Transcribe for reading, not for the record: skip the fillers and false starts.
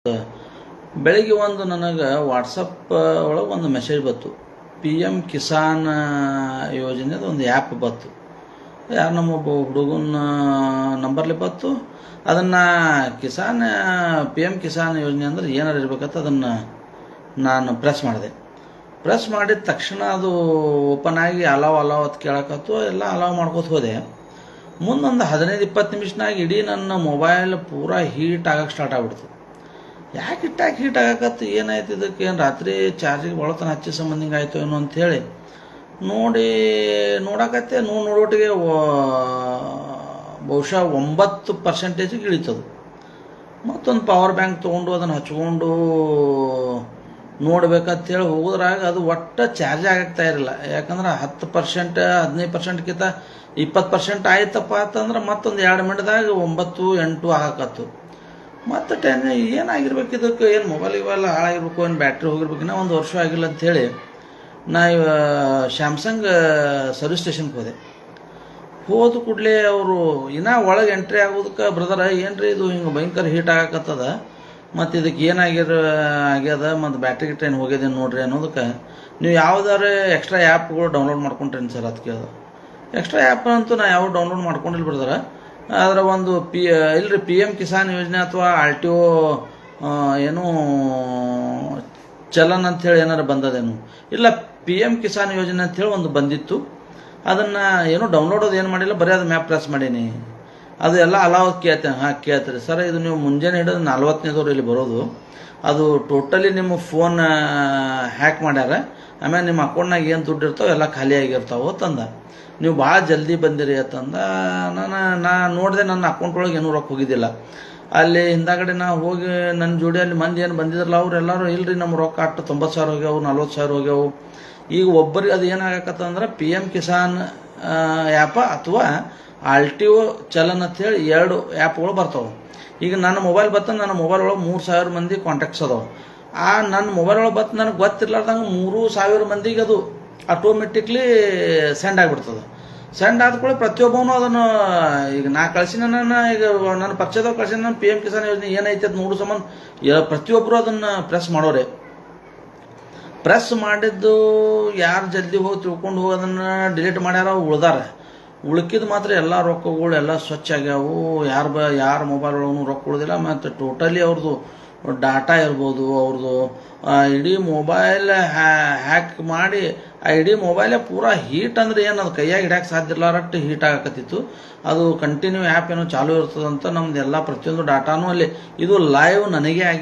ಬೆಳಿಗ್ಗೆ ಒಂದು ನನಗೆ ವಾಟ್ಸಪ್ ಒಳಗೆ ಒಂದು ಮೆಸೇಜ್ ಬಂತು. ಪಿ ಎಮ್ ಕಿಸಾನ್ ಯೋಜನೆದು ಒಂದು ಆ್ಯಪ್ ಬಂತು. ಯಾರು ನಮ್ಮೊಬ್ಬ ಹುಡುಗನ ನಂಬರ್ಲಿ ಬಂತು. ಅದನ್ನು ಪಿ ಎಮ್ ಕಿಸಾನ್ ಯೋಜನೆ ಅಂದ್ರೆ ಏನಾರು ಇರ್ಬೇಕಂತ ಅದನ್ನು ನಾನು ಪ್ರೆಸ್ ಮಾಡಿದೆ. ಪ್ರೆಸ್ ಮಾಡಿದ ತಕ್ಷಣ ಅದು ಓಪನ್ ಆಗಿ ಅಲಾವ್ ಅಂತ ಕೇಳಕತ್ತು. ಎಲ್ಲ ಅಲಾವ್ ಮಾಡ್ಕೋತ ಹೋದೆ. ಮುಂದೊಂದು 15-20 ನಿಮಿಷನಾಗ ಇಡೀ ನನ್ನ ಮೊಬೈಲ್ ಪೂರಾ ಹೀಟ್ ಆಗಕ್ಕೆ ಸ್ಟಾರ್ಟ್ ಆಗ್ಬಿಡ್ತು. ಯಾಕೆ ಹೀಟ್ ಆಗಕತ್ತು, ಏನಾಯ್ತು ಇದಕ್ಕೆ, ಏನು ರಾತ್ರಿ ಚಾರ್ಜಿಗೆ ಬಳತನ ಹಚ್ಚಿ ಸಂಬಂಧಿಂಗ ಆಯಿತು ಏನೋ ಅಂಥೇಳಿ ನೋಡಕತ್ತೆ. ನೋಡೋಟಿಗೆ ಬಹುಶಃ 9% ಇಳಿತದು. ಮತ್ತೊಂದು ಪವರ್ ಬ್ಯಾಂಕ್ ತೊಗೊಂಡು ಅದನ್ನು ಹಚ್ಕೊಂಡು ನೋಡ್ಬೇಕಂತೇಳಿ ಹೋಗೋದ್ರಾಗ ಅದು ಒಟ್ಟು ಚಾರ್ಜ್ ಆಗಕ್ತಾ ಇರಲಿಲ್ಲ. ಯಾಕಂದ್ರೆ 10% 15%ಕಿಂತ 20% ಆಯ್ತಪ್ಪ ಅಂತಂದ್ರೆ ಮತ್ತೊಂದು 2 ಮಿನಿಟ್ದಾಗ 9-8 ಆಗಕತ್ತು. ಮತ್ತು ಏನಾಗಿರ್ಬೇಕು ಇದಕ್ಕೆ, ಏನು ಮೊಬೈಲ್ ಇವೆಲ್ಲ ಹಾಳಾಗಿರ್ಬೇಕು, ಏನು ಬ್ಯಾಟ್ರಿ ಹೋಗಿರ್ಬೇಕು, ಇನ್ನೂ 1 ವರ್ಷ ಆಗಿಲ್ಲ ಅಂಥೇಳಿ ನಾ ಸ್ಯಾಮ್ಸಂಗ್ ಸರ್ವಿಸ್ ಸ್ಟೇಷನ್ಗೆ ಹೋದ ಕೂಡಲೇ ಅವರು ಇನ್ನೂ ಒಳಗೆ ಎಂಟ್ರಿ ಆಗೋದಕ್ಕೆ, ಬ್ರದರ್ ಏನ್ರಿ ಇದು ಹಿಂಗೆ ಭಯಂಕರ ಹೀಟ್ ಆಗಕತ್ತದ, ಮತ್ತು ಇದಕ್ಕೆ ಆಗ್ಯದ, ಮತ್ತು ಬ್ಯಾಟ್ರಿ ಟ್ರೈನ್ ಹೋಗ್ಯದ ನೋಡ್ರಿ ಅನ್ನೋದಕ್ಕೆ, ನೀವು ಯಾವ್ದಾರು ಎಕ್ಸ್ಟ್ರಾ ಆ್ಯಪ್ಗಳು ಡೌನ್ಲೋಡ್ ಮಾಡ್ಕೊಂಡ್ರೇನು ಸರ್ ಅಂತ ಕೇಳಿದೆ. ಎಕ್ಸ್ಟ್ರಾ ಆ್ಯಪ್ ಅಂತೂ ನಾ ಯಾವ ಡೌನ್ಲೋಡ್ ಮಾಡ್ಕೊಂಡಿಲ್ಲ ಬ್ರದರ. ಅದರ ಒಂದು ಇಲ್ರಿ ಪಿ ಎಮ್ ಕಿಸಾನ್ ಯೋಜನೆ ಅಥವಾ RTO ಏನು ಚಲನ್ ಅಂಥೇಳಿ ಏನಾರು ಬಂದದೇನು ಇಲ್ಲ, ಪಿ ಎಮ್ ಕಿಸಾನ್ ಯೋಜನೆ ಅಂಥೇಳಿ ಒಂದು ಬಂದಿತ್ತು. ಅದನ್ನು ಏನೋ ಡೌನ್ಲೋಡ್ ಏನು ಮಾಡಿಲ್ಲ, ಬರೀ ಅದು ಮ್ಯಾಪ್ ಪ್ರೆಸ್ ಮಾಡೀನಿ. ಅದು ಎಲ್ಲ ಅಲಾವ್ ಕೇಳ್ತೀರಿ ಸರ್. ಇದು ನೀವು ಮುಂಜಾನೆ ಹಿಡಿದು 40ನೇದವ್ರು ಇಲ್ಲಿ ಬರೋದು, ಅದು ಟೋಟಲಿ ನಿಮ್ಮ ಫೋನ್ ಹ್ಯಾಕ್ ಮಾಡ್ಯಾರ, ಆಮೇಲೆ ನಿಮ್ಮ ಅಕೌಂಟ್ನಾಗ ಏನು ದುಡ್ಡು ಇರ್ತಾವೆ ಎಲ್ಲ ಖಾಲಿ ಆಗಿರ್ತಾವೆ ತಂದ, ನೀವು ಭಾಳ ಜಲ್ದಿ ಬಂದಿರಿ ಅಂತಂದ. ನಾ ನೋಡಿದೆ, ನನ್ನ ಅಕೌಂಟ್ ಒಳಗೆ ಏನೂ ರೊಕ್ಕ ಹೋಗಿದ್ದಿಲ್ಲ. ಅಲ್ಲಿ ಹಿಂದಾಗಡೆ ನಾ ಹೋಗಿ ನನ್ನ ಜೋಡಿ ಅಲ್ಲಿ ಮಂದಿ ಏನು ಬಂದಿದ್ರಲ್ಲ ಅವರೆಲ್ಲರೂ, ಇಲ್ರಿ ನಮ್ಮ ರೊಕ್ಕ 90,000 ಹೋಗ್ಯಾವು, 40,000 ಹೋಗ್ಯಾವು. ಈಗ ಒಬ್ಬರಿಗೆ ಅದು ಏನಾಗಕತ್ತಂದ್ರೆ ಪಿ ಎಮ್ ಕಿಸಾನ್ ಆ್ಯಪ ಅಥವಾ RTO ಚಲನ್ ಅಂತೇಳಿ 2 ಆ್ಯಪ್ಗಳು ಬರ್ತಾವೆ. ಈಗ ನನ್ನ ಮೊಬೈಲ್ ಬತ್ತ, ನನ್ನ ಮೊಬೈಲ್ ಒಳಗೆ 3,000 ಮಂದಿ ಕಾಂಟ್ಯಾಕ್ಟ್ಸ್ ಅದಾವೆ. ನನ್ನ ಮೊಬೈಲ್ ಒಳಗೆ ಬತ್ತು ನನಗೆ ಗೊತ್ತಿರ್ಲಾರ್ದಂಗೆ 3,000 ಮಂದಿಗೆ ಅದು ಆಟೋಮೆಟಿಕ್ಲಿ ಸೆಂಡ್ ಆಗಿಬಿಡ್ತದೆ. ಸೆಂಡ್ ಆದ್ಕೊಳ್ಳಿ ಪ್ರತಿಯೊಬ್ಬನು ಅದನ್ನು, ಈಗ ನಾ ಕಳಿಸಿನ ಈಗ ನನ್ನ ಪಕ್ಷದವ್ರು ಕಳಿಸಿನ ನಾನು ಪಿ ಎಮ್ ಕಿಸಾನ್ ಯೋಜನೆ ಏನೈತೆ ಅದು ನೋಡೋ ಸಂಬಂಧ ಪ್ರತಿಯೊಬ್ಬರು ಅದನ್ನು ಪ್ರೆಸ್ ಮಾಡೋರೆ. ಪ್ರೆಸ್ ಮಾಡಿದ್ದು ಯಾರು ಜಲ್ದಿ ಹೋಗಿ ತಿಳ್ಕೊಂಡು ಹೋಗಿ ಅದನ್ನು ಡಿಲೀಟ್ ಮಾಡ್ಯಾರ, ಉಳ್ಕಿದ್ದು ಮಾತ್ರ ಎಲ್ಲ ರೊಕ್ಕಗಳು ಎಲ್ಲ ಸ್ವಚ್ಛ ಆಗ್ಯಾವು. ಯಾರ ಮೊಬೈಲ್ ಒಳಗೂ ರೊಕ್ಕ ಉಳಿದಿಲ್ಲ. ಮತ್ತು ಟೋಟಲಿ ಅವ್ರದ್ದು ಡಾಟಾ ಇರ್ಬೋದು, ಅವ್ರದ್ದು ಇಡೀ ಮೊಬೈಲ್ ಹ್ಯಾಕ್ ಮಾಡಿ ಆ ಇಡೀ ಮೊಬೈಲೇ ಪೂರಾ ಹೀಟ್ ಅಂದ್ರೆ ಏನು, ಅದು ಕೈಯಾಗಿ ಹಿಡ್ಯಾಕೆ ಸಾಧ್ಯ ಇರ್ಲಾರಟ್ಟು ಹೀಟ್ ಆಗಕತ್ತಿತ್ತು. ಅದು ಕಂಟಿನ್ಯೂ ಆ್ಯಪ್ ಏನೋ ಚಾಲೂ ಇರ್ತದಂತ ನಮ್ದು ಎಲ್ಲ ಪ್ರತಿಯೊಂದು ಡಾಟಾನೂ ಅಲ್ಲಿ ಇದು ಲೈವ್ ನನಗೆ ಆಗಿ